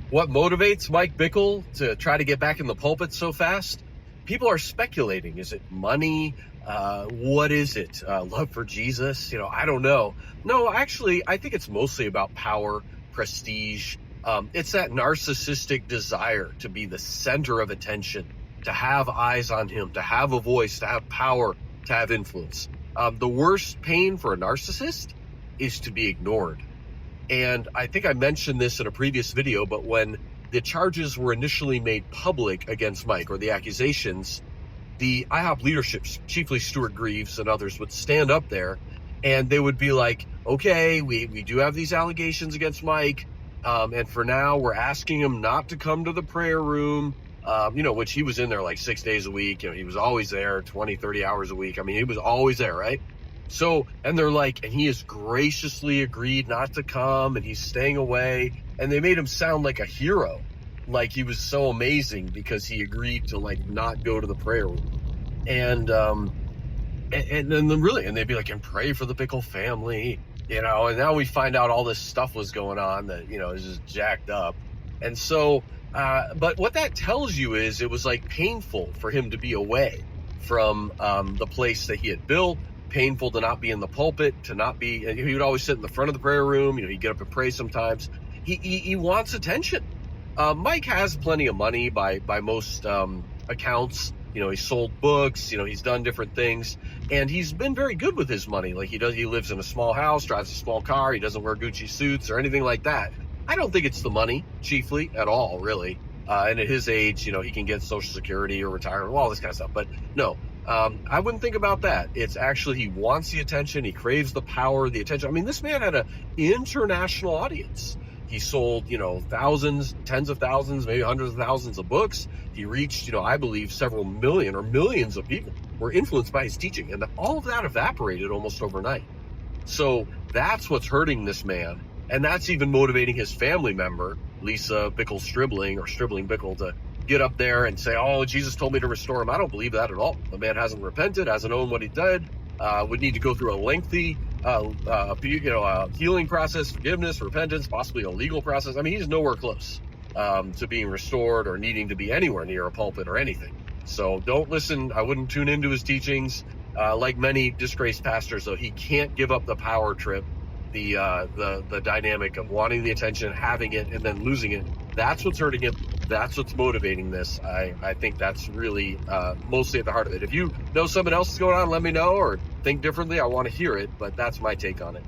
What motivates Mike Bickle to try to get back in the pulpit so fast? People are speculating. Is it money? What is it? Love for Jesus? I don't know. No, actually, I think it's mostly about power, prestige. It's that narcissistic desire to be the center of attention, to have eyes on him, to have a voice, to have power, to have influence. The worst pain for a narcissist is to be ignored. And I think I mentioned this in a previous video, but when the charges were initially made public against Mike, or the accusations, the IHOP leadership, chiefly Stuart Greaves and others, would stand up there and they would be like, okay, we do have these allegations against Mike. And for now, we're asking him not to come to the prayer room, which he was in there like 6 days a week. He was always there 20, 30 hours a week. I mean, he was always there, right? So, and they're like, and he has graciously agreed not to come and he's staying away. And they made him sound like a hero, like he was so amazing because he agreed to not go to the prayer room. And then they'd be like, and pray for the Bickle family, and now we find out all this stuff was going on that, is just jacked up. And so, but what that tells you is it was painful for him to be away from the place that he had built. Painful to not be in the pulpit, to not be, he would always sit in the front of the prayer room, he'd get up and pray sometimes. He wants attention. Mike has plenty of money by most accounts. He sold books, he's done different things, and he's been very good with his money. He lives in a small house, drives a small car, he doesn't wear Gucci suits or anything like that. I don't think it's the money chiefly at all, really. And at his age, he can get Social Security or retirement, all this kind of stuff. But no, I wouldn't think about that. It's actually, he wants the attention. He craves the power, the attention. I mean, this man had an international audience. He sold, thousands, tens of thousands, maybe hundreds of thousands of books. He reached, I believe several million or millions of people were influenced by his teaching. And all of that evaporated almost overnight. So that's what's hurting this man. And that's even motivating his family member, Lisa Bickle Stribling, or Stribling Bickle, to get up there and say, oh, Jesus told me to restore him. I don't believe that at all. The man hasn't repented, hasn't owned what he did, would need to go through a lengthy healing process, forgiveness, repentance, possibly a legal process. I mean, he's nowhere close to being restored or needing to be anywhere near a pulpit or anything. So don't listen. I wouldn't tune into his teachings. Like many disgraced pastors, though, he can't give up the power trip, the dynamic of wanting the attention, having it, and then losing it. That's what's hurting him. That's what's motivating this. I think that's really mostly at the heart of it. If you know something else is going on, let me know, or think differently. I want to hear it, but that's my take on it.